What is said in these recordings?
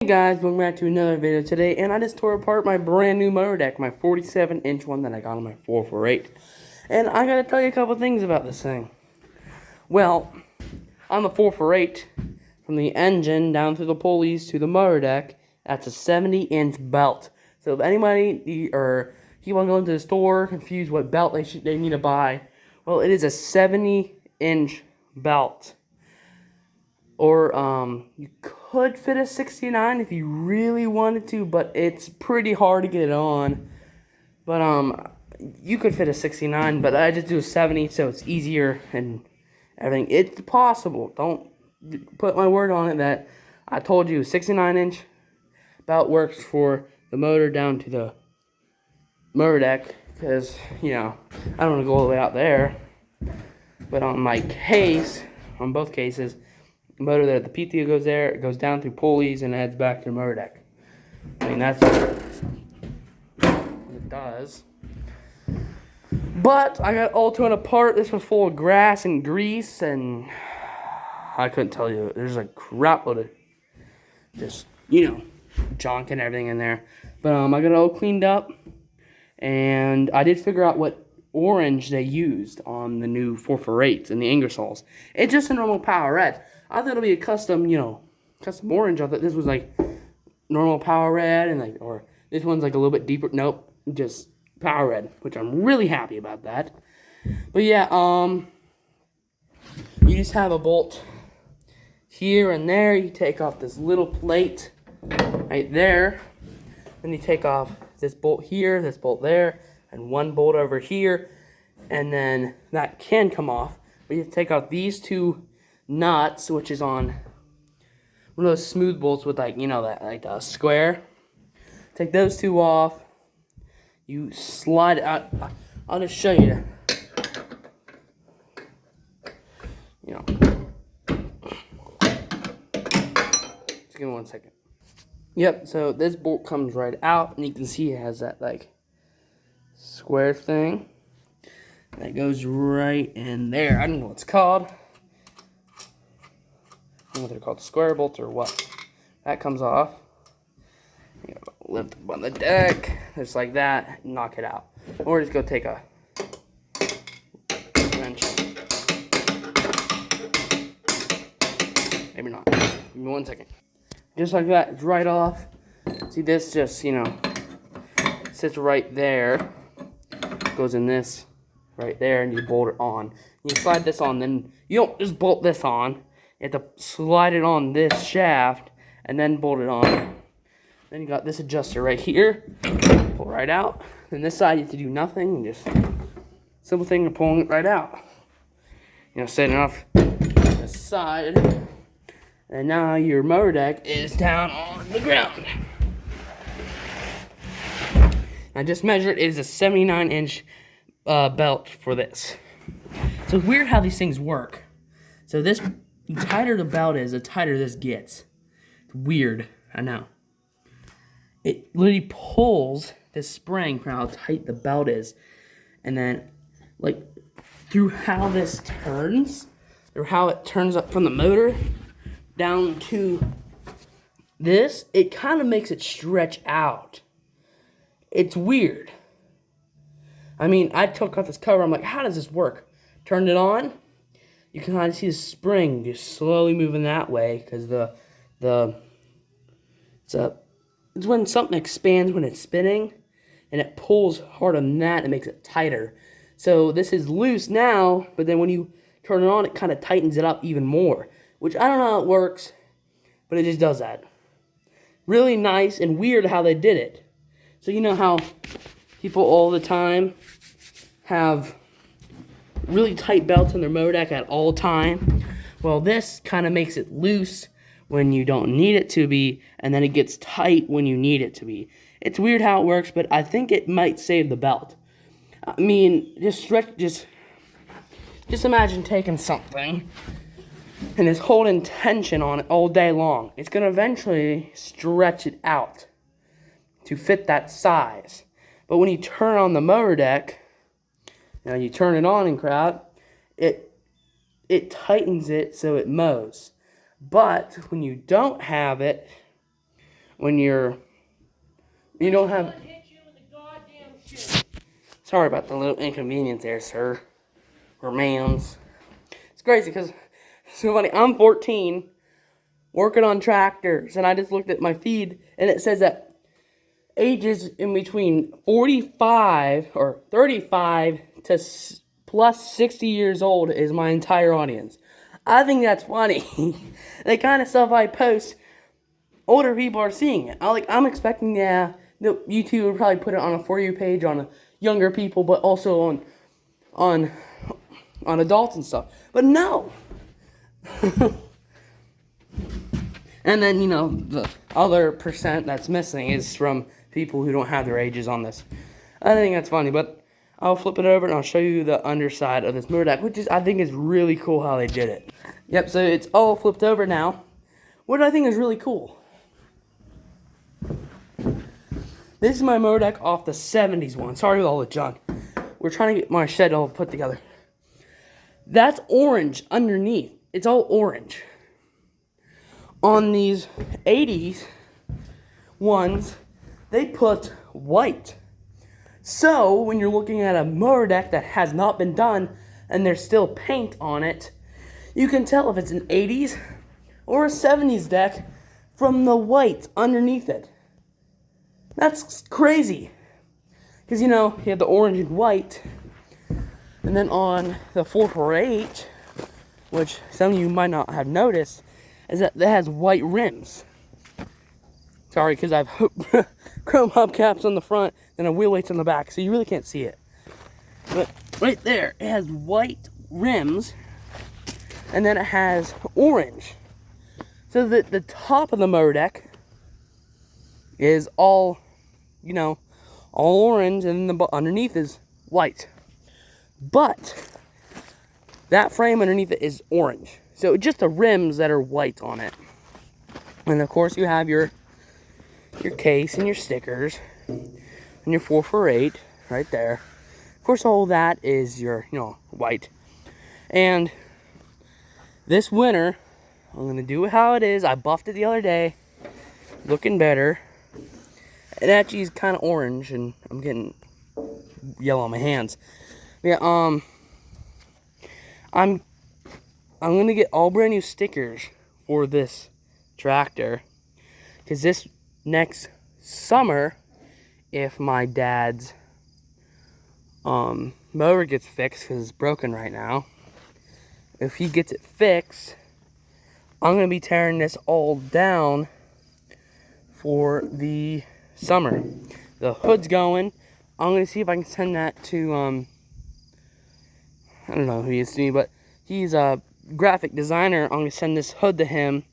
Hey guys, welcome back to another video today, and I just tore apart my brand new mower deck, my 47-inch one that I got on my 448. And I gotta tell you a couple things about this thing. Well, on the 448, from the engine down through the pulleys to the mower deck, that's a 70-inch belt. So if anybody or people going to the store confused what belt they need to buy, well, it is a 70-inch belt. Or you could fit a 69 if you really wanted to, but it's pretty hard to get it on. But you could fit a 69, but I just do a 70, so it's easier and everything. It's possible. Don't put my word on it that I told you 69-inch belt works for the motor down to the mower deck, because I don't want to go all the way out there. But on my case, on both cases, the motor there, the PTO goes there, it goes down through pulleys and heads back to the motor deck. I mean, that's what it does. But I got all torn apart. This was full of grass and grease, and I couldn't tell you. There's a crap load of just, junk and everything in there. But I got it all cleaned up, and I did figure out what orange they used on the new 448s and the Ingersolls. It's just a normal power red. I thought it'd be a custom orange. I thought this was like normal power red, and or this one's like a little bit deeper. Nope, just power red, which I'm really happy about that. But yeah, you just have a bolt here and there. You take off this little plate right there, then you take off this bolt here, this bolt there, and one bolt over here, and then that can come off. But you take off these two nuts, which is on one of those smooth bolts with that square. Take those two off. You slide it out. I'll just show you. Just give me 1 second. Yep. So this bolt comes right out, and you can see it has that square thing that goes right in there. I don't know what it's called. I don't know if they're called square bolts or what. That comes off. You gotta lift up on the deck, just like that, and knock it out. Or just go take a wrench. Maybe not. Give me 1 second. Just like that, it's right off. See, this just, sits right there. Goes in this right there, and you bolt it on. You slide this on, then you don't just bolt this on. You have to slide it on this shaft and then bolt it on. Then you got this adjuster right here. Pull right out. Then this side you have to do nothing. And just simple thing of pulling it right out. Setting off this side. And now your mower deck is down on the ground. I just measured. It is a 79-inch belt for this. So it's weird how these things work. So the tighter the belt is, the tighter this gets. It's weird, I know. It literally pulls this spring for how tight the belt is. And then, through how this turns, or how it turns up from the motor down to this, it kind of makes it stretch out. It's weird. I mean, I took off this cover. I'm like, how does this work? Turned it on. You can kind of see the spring just slowly moving that way, because it's when something expands when it's spinning, and it pulls hard on that and makes it tighter. So this is loose now, but then when you turn it on, it kind of tightens it up even more, which I don't know how it works, but it just does that. Really nice and weird how they did it. So you know how people all the time have really tight belts on their mower deck at all time? Well, this kind of makes it loose when you don't need it to be, and then it gets tight when you need it to be. It's weird how it works, but I think it might save the belt. I mean, just imagine taking something and just holding tension on it all day long. It's going to eventually stretch it out to fit that size. But when you turn on the mower deck, you turn it on and crap, it tightens it so it mows. But when you don't have it, when you don't have. Sorry about the little inconvenience there, sir, or ma'ams. It's crazy because it's so funny. I'm 14, working on tractors, and I just looked at my feed, and it says that ages in between 45 or 35 to plus 60 years old is my entire audience. I think that's funny. The kind of stuff I post, older people are seeing it. I'm expecting, YouTube would probably put it on a For You page on younger people, but also on adults and stuff. But no. And then, the other percent that's missing is from people who don't have their ages on this. I think that's funny, but I'll flip it over and I'll show you the underside of this mower deck, which I think is really cool how they did it. Yep, so it's all flipped over now. What I think is really cool. This is my mower deck off the 70s one. Sorry with all the junk. We're trying to get my shed all put together. That's orange underneath. It's all orange. On these 80s ones, they put white. So, when you're looking at a mower deck that has not been done and there's still paint on it, you can tell if it's an 80s or a 70s deck from the white underneath it. That's crazy. Because, you have the orange and white. And then on the 448, which some of you might not have noticed, is that it has white rims. Sorry, because I have chrome hubcaps on the front and wheel weights on the back, so you really can't see it. But right there, it has white rims, and then it has orange. So that the top of the mower deck is all, all orange, and then the underneath is white. But that frame underneath it is orange. So just the rims that are white on it. And of course you have your case and your stickers and your 448 right there. Of course all that is your, white. And this winter, I'm going to do it how it is. I buffed it the other day. Looking better. It actually is kind of orange and I'm getting yellow on my hands. Yeah, I'm going to get all brand new stickers for this tractor. Because this next summer, if my dad's mower gets fixed, because it's broken right now, if he gets it fixed, I'm going to be tearing this all down for the summer. The hood's going. I'm going to see if I can send that to, I don't know who he is to me, but he's a graphic designer. I'm going to send this hood to him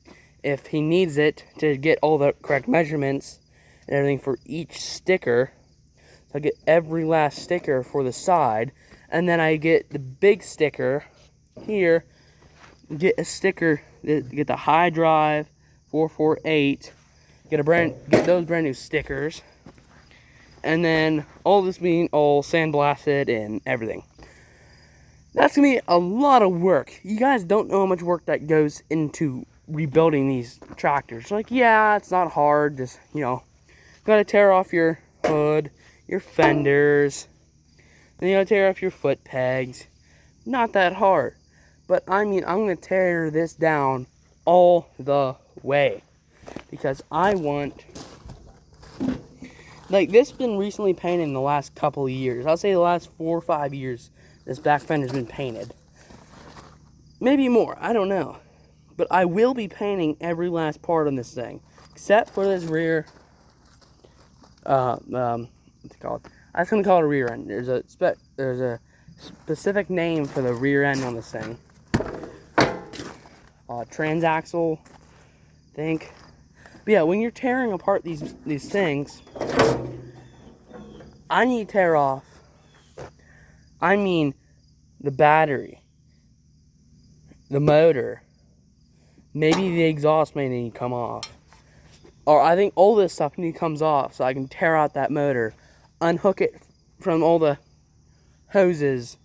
if he needs it to get all the correct measurements and everything for each sticker. So I get every last sticker for the side, and then I get the big sticker here, get a sticker, get the high drive 448, get those brand new stickers, and then all this being all sandblasted and everything. That's going to be a lot of work. You guys don't know how much work that goes into rebuilding these tractors. Like, yeah, it's not hard. Just, gotta tear off your hood, your fenders. Then you gotta tear off your foot pegs. Not that hard. But, I'm going to tear this down all the way. Because I want... Like, this has been recently painted in the last couple of years. I'll say the last 4 or 5 years. This back fender's been painted. Maybe more, I don't know. But I will be painting every last part on this thing. Except for this rear, what's it called? I was going to call it a rear end. There's a specific name for the rear end on this thing. Transaxle, I think. But yeah, when you're tearing apart these things, I need to tear off, the battery, the motor, maybe the exhaust may need to come off. Or I think all this stuff needs to come off so I can tear out that motor, unhook it from all the hoses,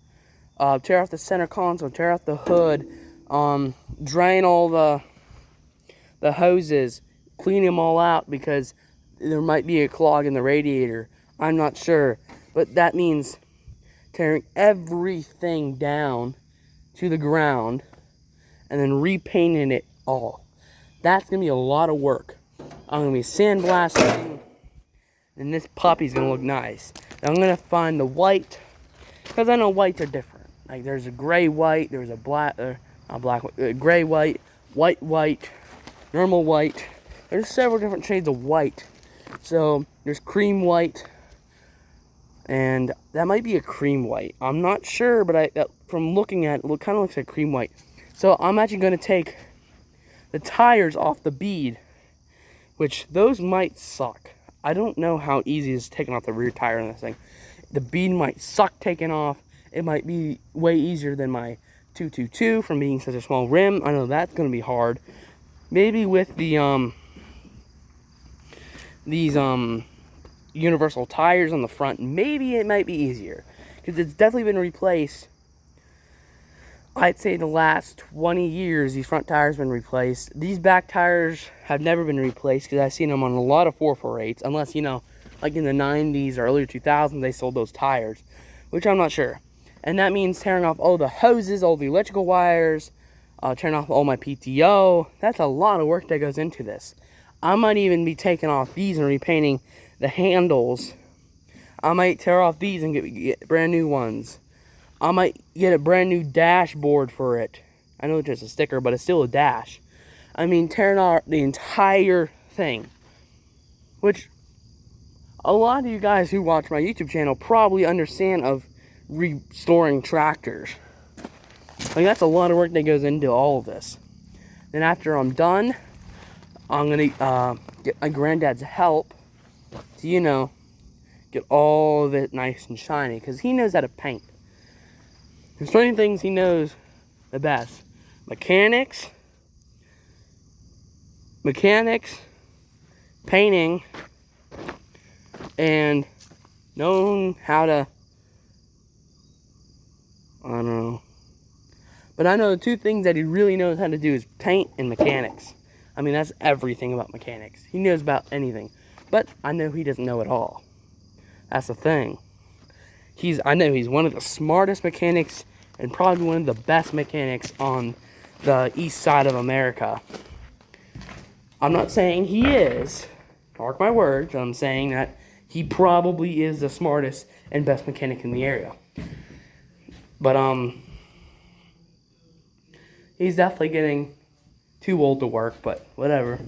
tear off the center console, tear off the hood, drain all the hoses, clean them all out because there might be a clog in the radiator. I'm not sure. But that means tearing everything down to the ground and then repainting it all. That's going to be a lot of work. I'm going to be sandblasting, and this puppy's going to look nice. Now I'm going to find the white, because I know whites are different. Like there's a gray white, there's a black, not black, gray white, white, normal white. There's several different shades of white. So there's cream white, and that might be a cream white. I'm not sure, but from looking at it, it kind of looks like cream white. So I'm actually going to take the tires off the bead, which those might suck. I don't know how easy it is taking off the rear tire on this thing. The bead might suck taking off. It might be way easier than my 222 from being such a small rim. I know that's going to be hard. Maybe with the these universal tires on the front, maybe it might be easier, because it's definitely been replaced. I'd say the last 20 years these front tires have been replaced. These back tires have never been replaced, because I've seen them on a lot of 448s, unless, you know, like in the 90s or earlier 2000s they sold those tires, which I'm not sure. And that means tearing off all the hoses, all the electrical wires, tearing off all my PTO. That's a lot of work that goes into this. I might even be taking off these and repainting the handles. I might tear off these and get brand new ones. I might get a brand new dashboard for it. I know it's just a sticker, but it's still a dash. I mean, tearing off the entire thing. Which, a lot of you guys who watch my YouTube channel probably understand of restoring tractors. Like, that's a lot of work that goes into all of this. Then after I'm done, I'm going to get my granddad's help to, you know, get all of it nice and shiny, because he knows how to paint. There's certain things he knows the best. Mechanics, painting, and knowing how to, I don't know. But I know the two things that he really knows how to do is paint and mechanics. I mean, that's everything about mechanics. He knows about anything. But I know he doesn't know it all. That's the thing. I know he's one of the smartest mechanics and probably one of the best mechanics on the east side of America. I'm not saying he is. Mark my words. I'm saying that he probably is the smartest and best mechanic in the area. But, he's definitely getting too old to work, but whatever.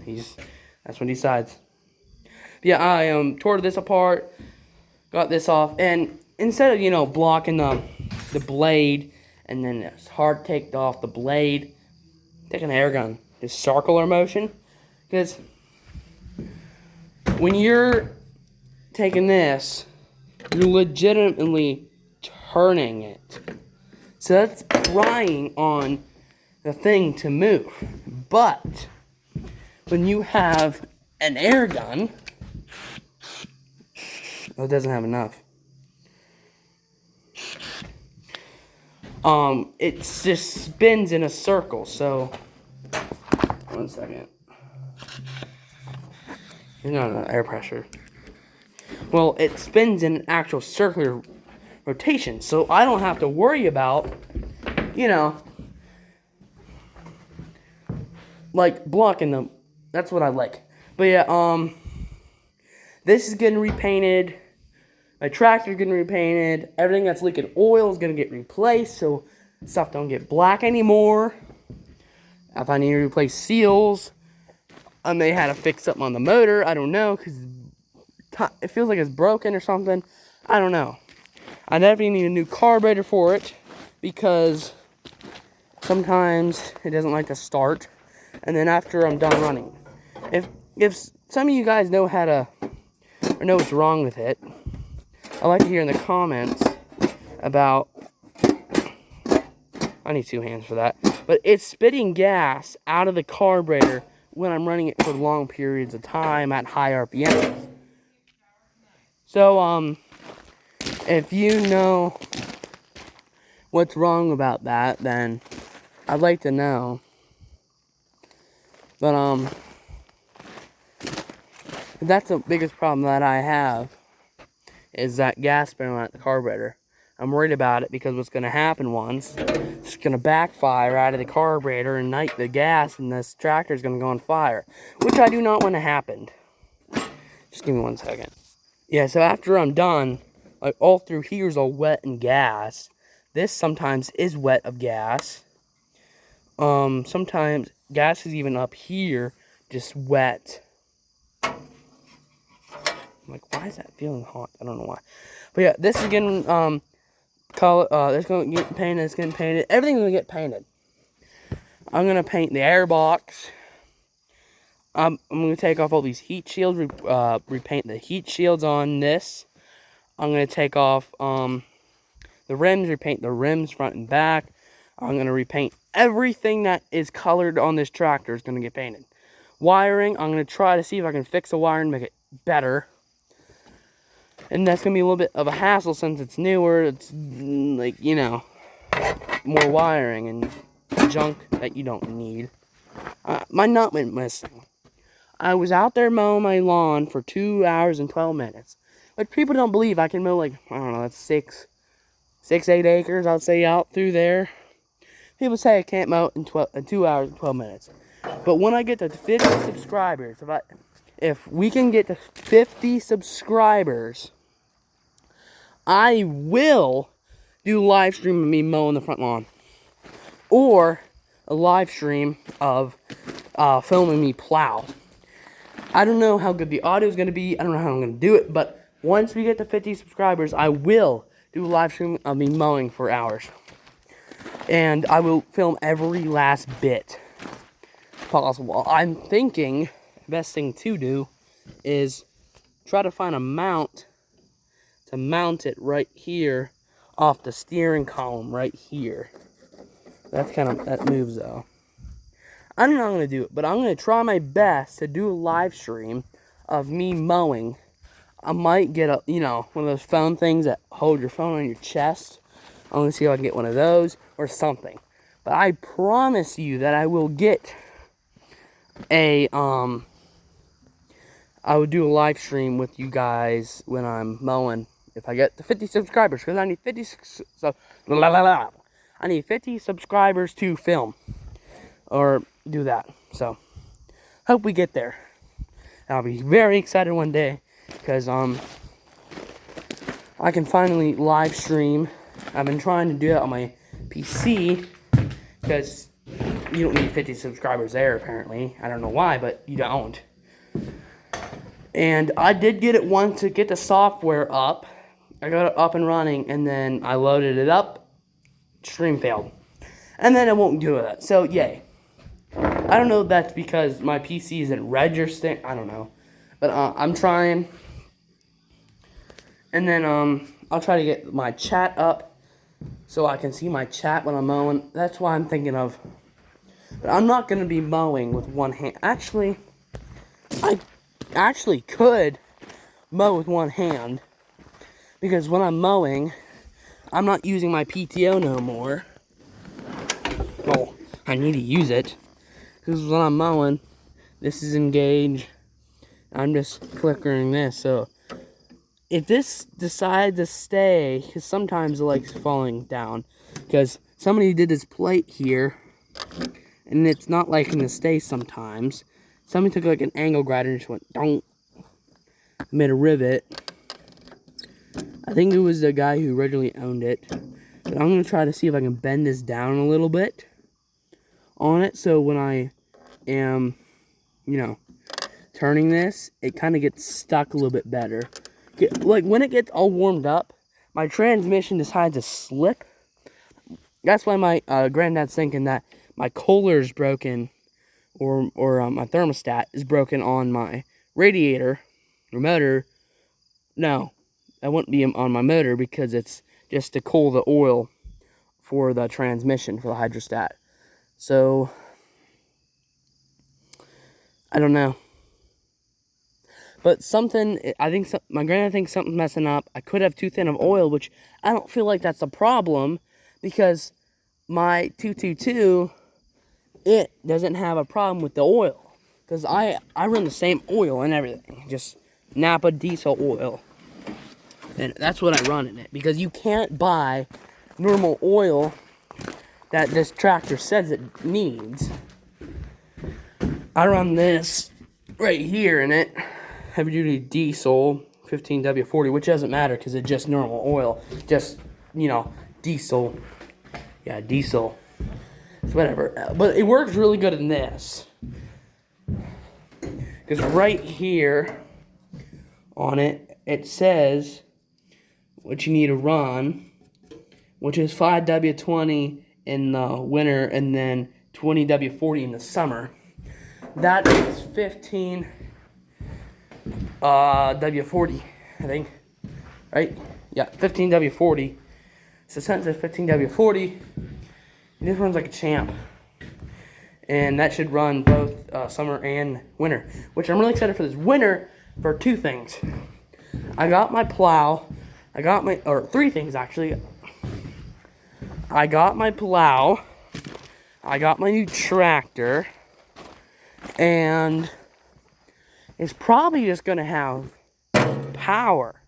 That's what he decides. Yeah, I tore this apart, got this off, and instead of, you know, blocking the blade and then it's hard to take off the blade, take an air gun, just circular motion, because when you're taking this, you're legitimately turning it. So that's prying on the thing to move. But when you have an air gun, it doesn't have enough. It just spins in a circle. So, 1 second. There's not enough air pressure. Well, it spins in an actual circular rotation, so I don't have to worry about, you know, like blocking them. That's what I like. But yeah, this is getting repainted. My tractor's getting repainted. Everything that's leaking oil is gonna get replaced, so stuff don't get black anymore. If I need to replace seals, I may have to fix something on the motor. I don't know, because it feels like it's broken or something. I don't know. I definitely need a new carburetor for it, because sometimes it doesn't like to start. And then after I'm done running, if some of you guys know how to, or know what's wrong with it, I'd like to hear in the comments about, I need 2 hands for that, but it's spitting gas out of the carburetor when I'm running it for long periods of time at high RPMs. So, if you know what's wrong about that, then I'd like to know. But, That's the biggest problem that I have, is that gas barrel at the carburetor. I'm worried about it because what's going to happen once, it's going to backfire out of the carburetor and ignite the gas, and this tractor is going to go on fire, which I do not want to happen. Just give me 1 second. Yeah, so after I'm done, like all through here is all wet and gas. This sometimes is wet of gas. Sometimes gas is even up here, just wet. I'm like, why is that feeling hot? I don't know why. But yeah, this is getting color. This going to get painted. It's getting painted. Everything's going to get painted. I'm going to paint the airbox. I'm going to take off all these heat shields. Repaint the heat shields on this. I'm going to take off the rims. Repaint the rims front and back. I'm going to repaint everything that is colored on this tractor is going to get painted. Wiring, I'm going to try to see if I can fix the wire and make it better. And that's going to be a little bit of a hassle since it's newer. It's like, you know, more wiring and junk that you don't need. My nut went missing. I was out there mowing my lawn for 2 hours and 12 minutes. But people don't believe I can mow, like, I don't know, that's 8 acres, I'd say, out through there. People say I can't mow in 2 hours and 12 minutes. But when I get to 50 subscribers, if we can get to 50 subscribers, I will do a live stream of me mowing the front lawn. Or a live stream of filming me plow. I don't know how good the audio is going to be. I don't know how I'm going to do it. But once we get to 50 subscribers, I will do a live stream of me mowing for hours. And I will film every last bit possible. I'm thinking the best thing to do is try to find a mount to mount it right here off the steering column right here. That moves though. I don't know how I'm going to do it, but I'm going to try my best to do a live stream of me mowing. I might get one of those phone things that hold your phone on your chest. I'm going to see if I can get one of those or something. But I promise you that I will get I would do a live stream with you guys when I'm mowing. If I get to 50 subscribers, because I need 50 subscribers to film or do that. So hope we get there. I'll be very excited one day because I can finally live stream. I've been trying to do it on my PC because you don't need 50 subscribers there apparently. I don't know why, but you don't. And I did get it once to get the software up. I got it up and running, and then I loaded it up. Stream failed. And then it won't do it. So, yay. I don't know if that's because my PC isn't registering. I don't know. But I'm trying. And then I'll try to get my chat up so I can see my chat when I'm mowing. That's why I'm thinking of. But I'm not going to be mowing with one hand. Actually, I actually could mow with one hand. Because when I'm mowing, I'm not using my PTO no more. Well, I need to use it. Because when I'm mowing, this is engaged. I'm just flickering this. So, if this decides to stay, because sometimes it likes falling down. Because somebody did this plate here, and it's not liking to stay sometimes. Somebody took like an angle grinder and just went, don't. Made a rivet. I think it was the guy who originally owned it. But I'm going to try to see if I can bend this down a little bit on it. So when I am, turning this, it kind of gets stuck a little bit better. Like when it gets all warmed up, my transmission decides to slip. That's why my granddad's thinking that my Kohler is broken or my thermostat is broken on my radiator or motor. No. That wouldn't be on my motor because it's just to cool the oil for the transmission, for the hydrostat. So, I don't know. But my granddad thinks something's messing up. I could have too thin of oil, which I don't feel like that's a problem because my 222, it doesn't have a problem with the oil. because I run the same oil and everything, just Napa diesel oil, and that's what I run in it, because you can't buy normal oil that this tractor says it needs. I run this right here in it, heavy duty diesel 15W40, which doesn't matter because it's just normal oil, just, you know, diesel. Yeah, diesel. It's whatever. But it works really good in this, because right here on it, it says what you need to run, which is 5W20 in the winter and then 20W40 in the summer. That is 15 W40, I think. Right? Yeah, 15 W40. So since it's 15 W40, this runs like a champ. And that should run both summer and winter, which I'm really excited for this winter for two things. I got my plow. Or three things actually. I got my plow. I got my new tractor. And it's probably just going to have power.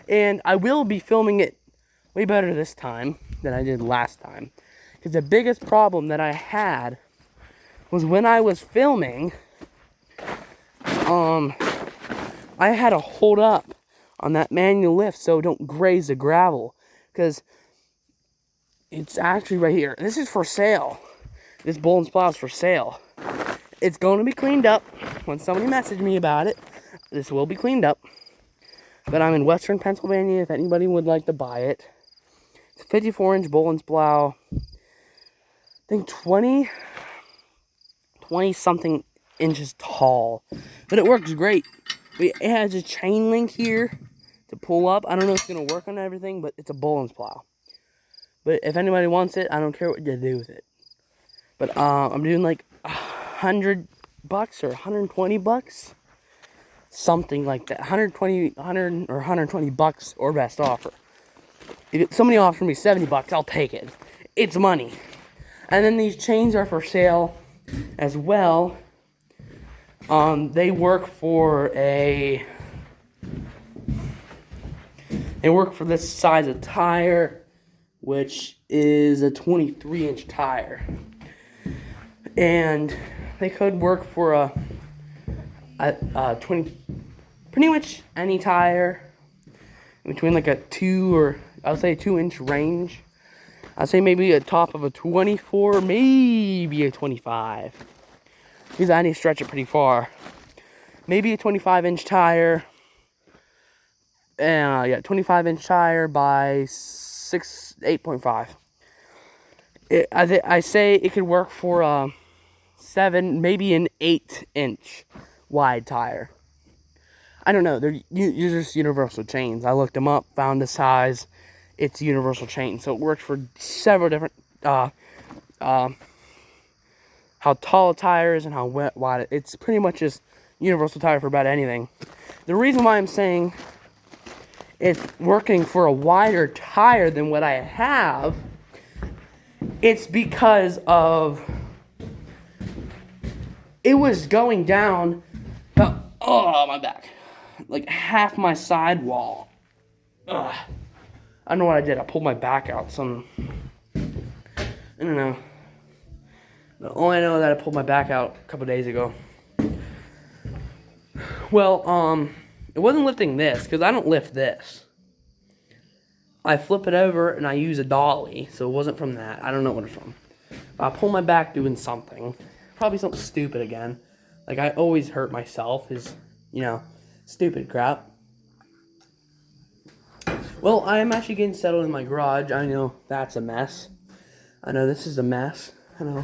And I will be filming it way better this time than I did last time. Because the biggest problem that I had was when I was filming, I had to hold up on that manual lift so it don't graze the gravel. Because it's actually right here. This is for sale. This Boland's plow is for sale. It's going to be cleaned up. When somebody messaged me about it, this will be cleaned up. But I'm in Western Pennsylvania if anybody would like to buy it. It's a 54-inch Boland's plow. I think 20 something inches tall. But it works great. It has a chain link here to pull up. I don't know if it's going to work on everything, but it's a Boland's plow. But if anybody wants it, I don't care what you do with it. But I'm doing like $100 or $120, something like that. 100 or $120 or best offer. If somebody offers me $70, I'll take it. It's money. And then these chains are for sale as well. They work for this size of tire, which is a 23-inch tire. And they could work for a 20, pretty much any tire between like a 2 or I would say a 2-inch range. I'd say maybe a top of a 24, maybe a 25, because I need to stretch it pretty far. Maybe a 25-inch tire. Yeah, 25-inch tire by 8.5. I say it could work for a 7, maybe an 8-inch wide tire. I don't know. They're just universal chains. I looked them up, found the size. It's universal chain, so it works for several different how tall a tire is and how wide it's pretty much just universal tire for about anything. The reason why I'm saying it's working for a wider tire than what I have, it's because of it was going down about, my back, like half my sidewall. Ugh. I don't know what I did. I pulled my back out. I don't know. But all I know is that I pulled my back out a couple days ago. Well, it wasn't lifting this, because I don't lift this. I flip it over and I use a dolly, so it wasn't from that. I don't know what it's from. But I pulled my back doing something. Probably something stupid again. Like I always hurt myself, is, stupid crap. Well, I'm actually getting settled in my garage. I know that's a mess. I know this is a mess. I know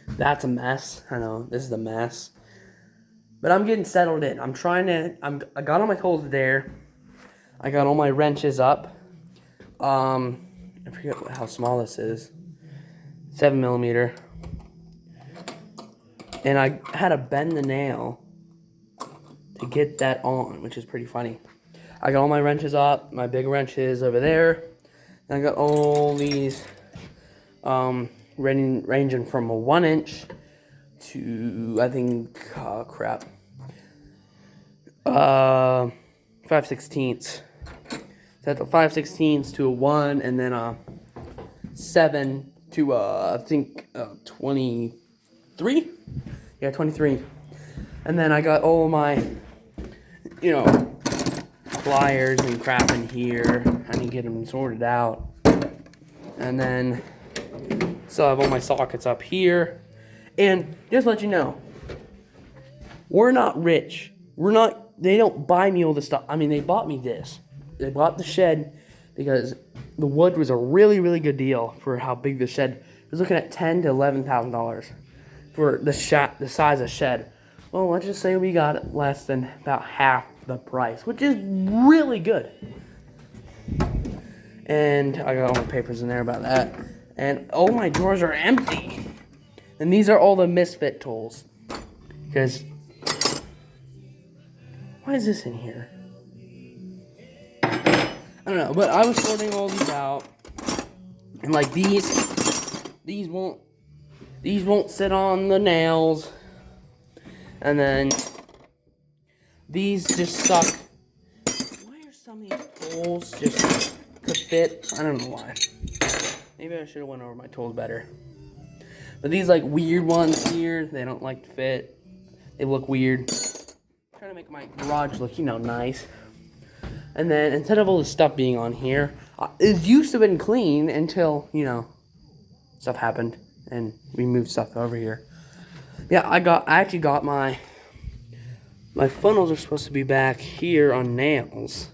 that's a mess. I know this is a mess. But I'm getting settled in. I got all my tools there. I got all my wrenches up. I forget how small this is. 7mm. And I had to bend the nail to get that on, which is pretty funny. I got all my wrenches up, my big wrenches over there. And I got all these ranging from a 1-inch to, I think, 5/16. Set the 5/16 to a 1, and then 7 to I think 23. Yeah, 23. And then I got all my, pliers and crap in here. I need to get them sorted out. And then still have all my sockets up here. And just to let you know, we're not rich. They don't buy me all this stuff. I mean, they bought me this. They bought the shed because the wood was a really, really good deal for how big the shed. I was looking at $10,000 to $11,000 for the size of shed. Well, let's just say we got it less than about half the price, which is really good. And I got all my papers in there about that. And all my drawers are empty. And these are all the misfit tools. Because, why is this in here? I don't know, but I was sorting all these out. And like these won't sit on the nails. And then these just suck. Why are some of these tools just could fit? I don't know why. Maybe I should have went over my tools better. But these like weird ones here, they don't like to fit. They look weird. I'm trying to make my garage look, nice. And then instead of all this stuff being on here, it used to have been clean until, stuff happened and we moved stuff over here. Yeah, I actually got my funnels are supposed to be back here on nails.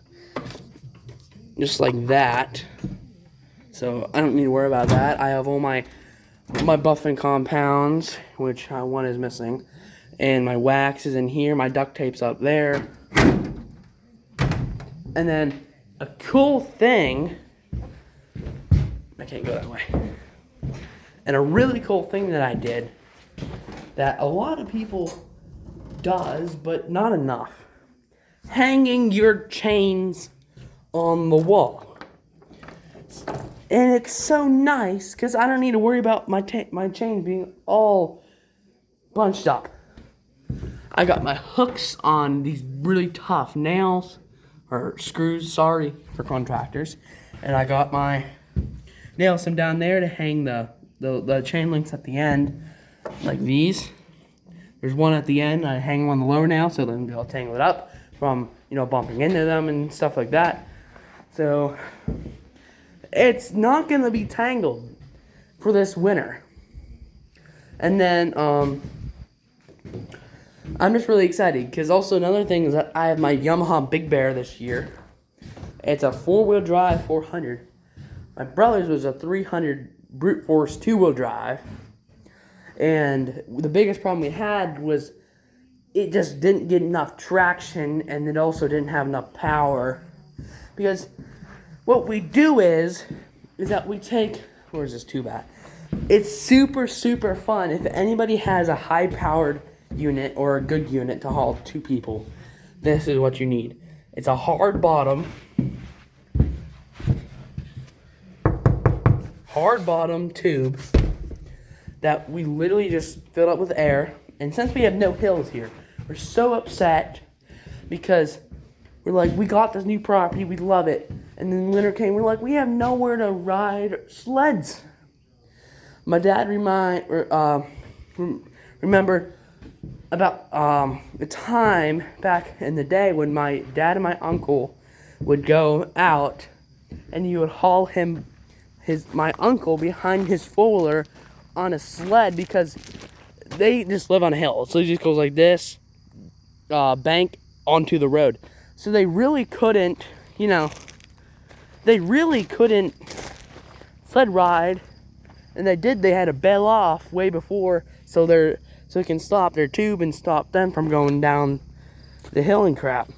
Just like that. So I don't need to worry about that. I have all my buffing compounds, which one is missing. And my wax is in here, my duct tape's up there. And then a cool thing, I can't go that way. And a really cool thing that I did that a lot of people does, but not enough. Hanging your chains on the wall. And it's so nice because I don't need to worry about my chain being all bunched up. I got my hooks on these really tough nails, or screws, sorry, for contractors. And I got my nail some down there to hang the chain links at the end, like these. There's one at the end, I hang them on the lower nail so then they'll tangle it up from, bumping into them and stuff like that. So it's not gonna be tangled for this winter. And then I'm just really excited because also another thing is that I have my Yamaha Big Bear this year. It's a 4-wheel drive 400. My brother's was a 300 brute force 2-wheel drive. And the biggest problem we had was it just didn't get enough traction, and it also didn't have enough power. Because what we do is that we take, or is this too bad? It's super, super fun. If anybody has a high-powered unit or a good unit to haul 2 people, this is what you need. It's a hard bottom tube that we literally just filled up with air. And since we have no hills here, we're so upset because we're like, we got this new property, we love it. And then winter came, we're like, we have nowhere to ride sleds. My dad remembered about the time back in the day when my dad and my uncle would go out and you would haul my uncle behind his 4-wheeler on a sled because they just live on a hill. So it just goes like this, bank onto the road. So they really couldn't, sled ride. And they had to bail off way before so it can stop their tube and stop them from going down the hill and crap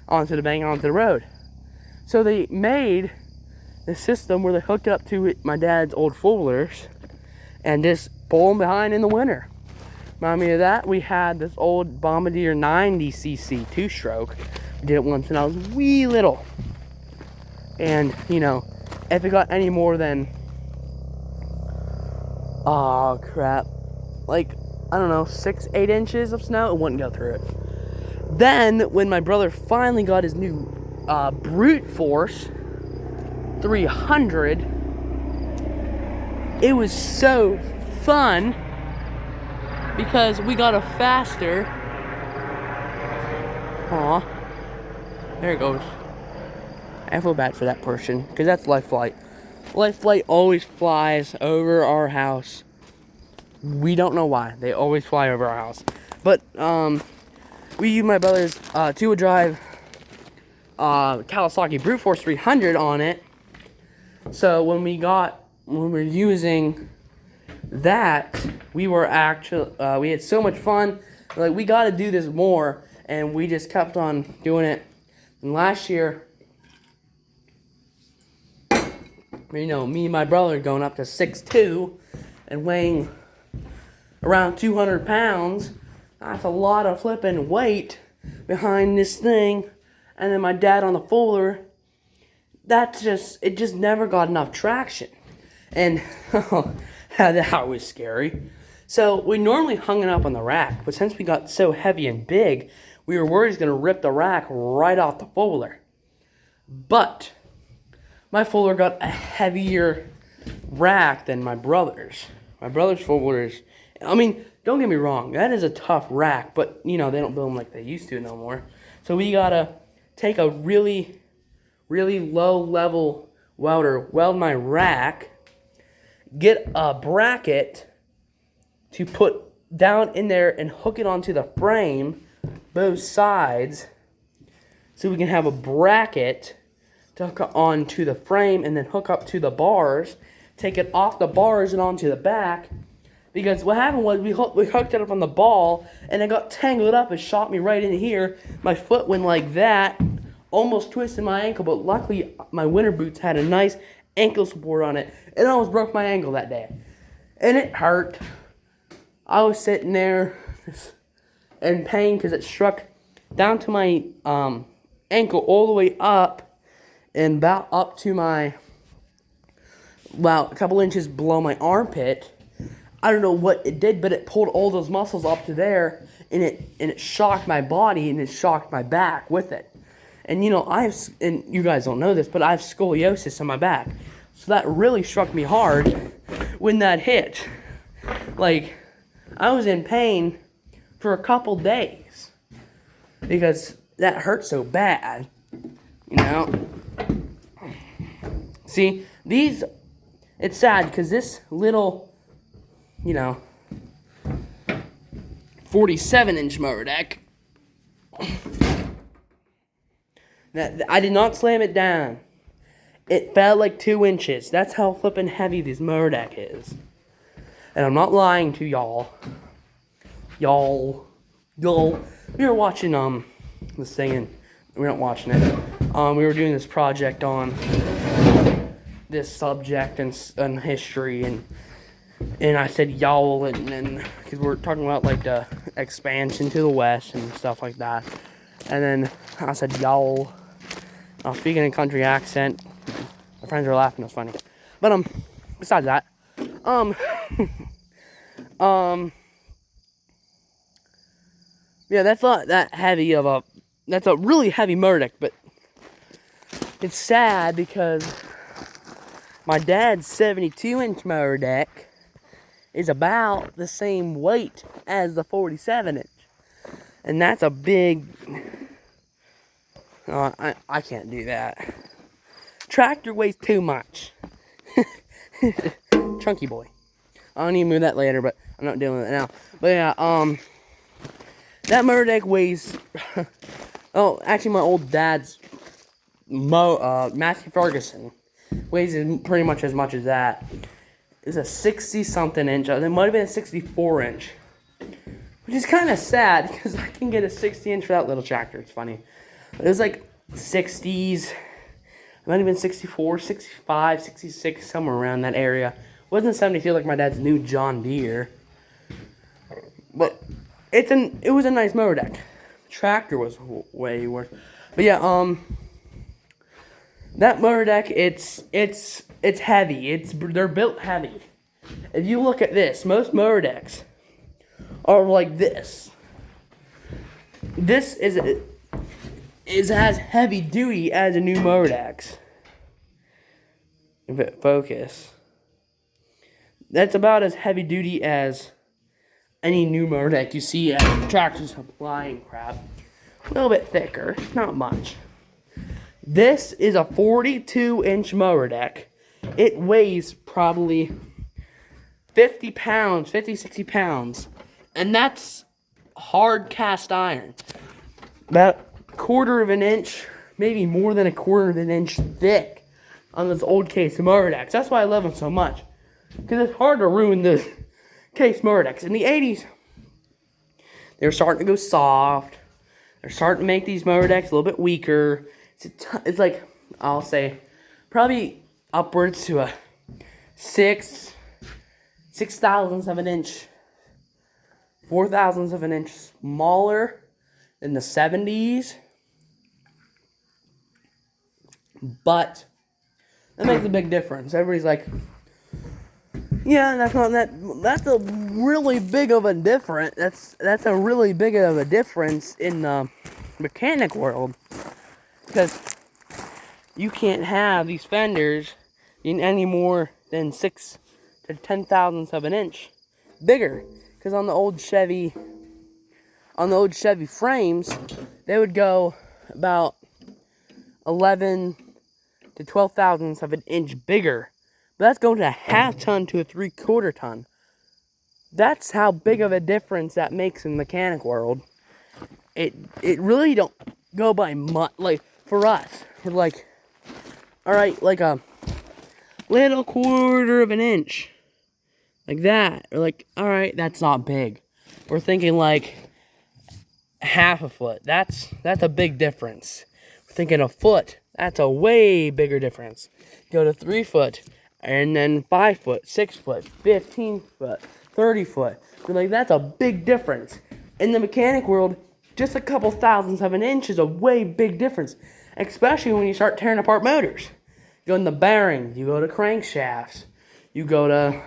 onto the bank, onto the road. So they made the system where they hooked up to my dad's old 4-wheelers and just pull them behind in the winter. Remind me of that. We had this old Bombardier 90cc 2-stroke. I did it once when I was wee little. And, if it got any more than, like I don't know, 6, 8 inches of snow, it wouldn't go through it. Then, when my brother finally got his new brute force 300, it was so fun because we got a faster. Aw, there it goes. I feel bad for that person because that's Life Flight. Life Flight always flies over our house. We don't know why. They always fly over our house. But we use my brother's two-wheel drive Kawasaki Brute Force 300 on it. So when we were using that, we were actually we had so much fun. Like, we got to do this more, and we just kept on doing it. And last year, you know, me and my brother going up to 6'2" and weighing around 200 pounds. That's a lot of flipping weight behind this thing. And then my dad on the Fuller. It just never got enough traction. And that was scary. So we normally hung it up on the rack, but since we got so heavy and big, we were worried it was going to rip the rack right off the Fuller. But my Fuller got a heavier rack than my brother's. My brother's Fuller is, I mean, don't get me wrong, that is a tough rack, but, you know, they don't build them like they used to no more. So we got to take a really low level welder, weld my rack, get a bracket to put down in there and hook it onto the frame, both sides, so we can have a bracket to hook onto the frame and then hook up to the bars, take it off the bars and onto the back. Because what happened was we hooked it up on the ball and it got tangled up and shot me right in here. My foot went like that, almost twisted my ankle, but luckily my winter boots had a nice ankle support on it. It almost broke my ankle that day. And it hurt. I was sitting there in pain because it struck down to my ankle all the way up and about up to my, well, a couple inches below my armpit. I don't know what it did, but it pulled all those muscles up to there, and it shocked my body, and it shocked my back with it. And you know, and you guys don't know this, but I have scoliosis on my back. So that really struck me hard when that hit. Like, I was in pain for a couple days because that hurt so bad, you know. See, it's sad because this little, you know, 47-inch mower deck, I did not slam it down. It fell like 2 inches. That's how flippin' heavy this mower deck is. And I'm not lying to y'all. Y'all. We were watching, this thing, and we weren't watching it. We were doing this project on this subject and history, and I said y'all, and because we're talking about like the expansion to the west and stuff like that. And then I said y'all. I was speaking in a country accent. My friends were laughing. It was funny. But besides that, yeah, that's not that heavy of a. That's a really heavy mower deck, but it's sad because my dad's 72-inch mower deck is about the same weight as the 47-inch. And that's a big... I can't do that. Tractor weighs too much. Chunky boy. I'll need to move that later, but I'm not dealing with it now. But yeah, that mower deck weighs... oh, actually my old dad's Matthew Ferguson weighs pretty much as much as that. It's a 60-something inch. It might have been a 64-inch. Which is kind of sad, because I can get a 60-inch for that little tractor. It's funny. But it was like 60s. It might have been 64, 65, 66, somewhere around that area. It wasn't 72 like my dad's new John Deere. But it was a nice mower deck. Tractor was way worse. But yeah, that mower deck, it's heavy. They're built heavy. If you look at this, most mower decks are like this. This is as heavy duty as a new mower deck. If it focus, that's about as heavy duty as any new mower deck you see at Tractor Supply and crap. A little bit thicker, not much. This is a 42-inch mower deck. It weighs probably 50 pounds, 50, 60 pounds. And that's hard cast iron. About a quarter of an inch, maybe more than a quarter of an inch thick on this old case of mower decks. That's why I love them so much. Because it's hard to ruin the case mower decks. In the 80s, they were starting to go soft. They're starting to make these mower decks a little bit weaker. It's like, I'll say, probably upwards to a 6 thousandths of an inch, 4 thousandths of an inch smaller than the 70s. But that makes a big difference. Everybody's like, yeah, that's a really big of a difference. That's a really big of a difference in the mechanic world. Because you can't have these fenders in any more than 6 to 10 thousandths of an inch bigger. Because on the old Chevy frames, they would go about 11 to 12 thousandths of an inch bigger. But that's going to a half ton to a 3/4 ton. That's how big of a difference that makes in the mechanic world. It really don't go by much. Like, for us, we're like, alright, like a little quarter of an inch. Like that. Or like, alright, that's not big. We're thinking like half a foot. That's a big difference. We're thinking a foot. That's a way bigger difference. Go to 3 foot, and then 5 foot, 6 foot, 15 foot, 30 foot. We're like, that's a big difference. In the mechanic world, just a couple thousandths of an inch is a way big difference. Especially when you start tearing apart motors. You go in the bearings, you go to crankshafts, you go to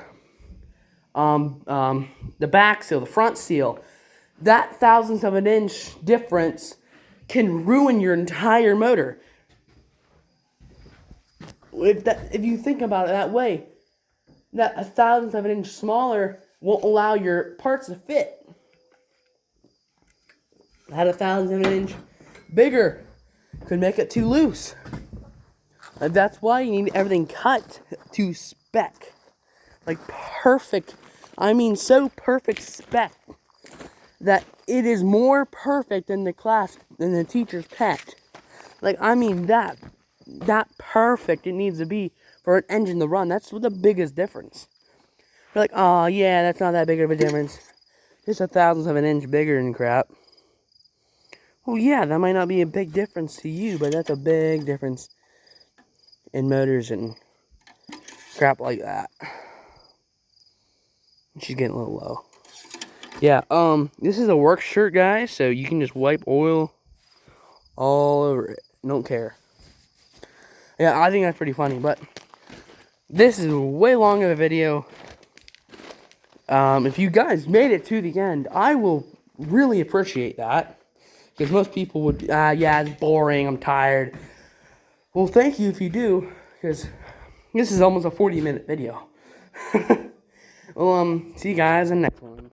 the back seal, the front seal. That thousandth of an inch difference can ruin your entire motor. If you think about it that way, that a thousandth of an inch smaller won't allow your parts to fit. That a thousandth of an inch bigger could make it too loose. And that's why you need everything cut to spec. Like perfect. I mean so perfect spec that it is more perfect than the teacher's pet. Like, I mean that perfect it needs to be for an engine to run. That's the biggest difference. You're like, oh yeah, that's not that big of a difference. Just a thousandth of an inch bigger and crap. Well, yeah, that might not be a big difference to you, but that's a big difference in motors and crap like that. She's getting a little low. Yeah, this is a work shirt, guys, so you can just wipe oil all over it. Don't care. Yeah, I think that's pretty funny, but this is way long of a video. If you guys made it to the end, I will really appreciate that. Because most people would, yeah, it's boring, I'm tired. Well, thank you if you do, because this is almost a 40-minute video. Well, see you guys in the next one.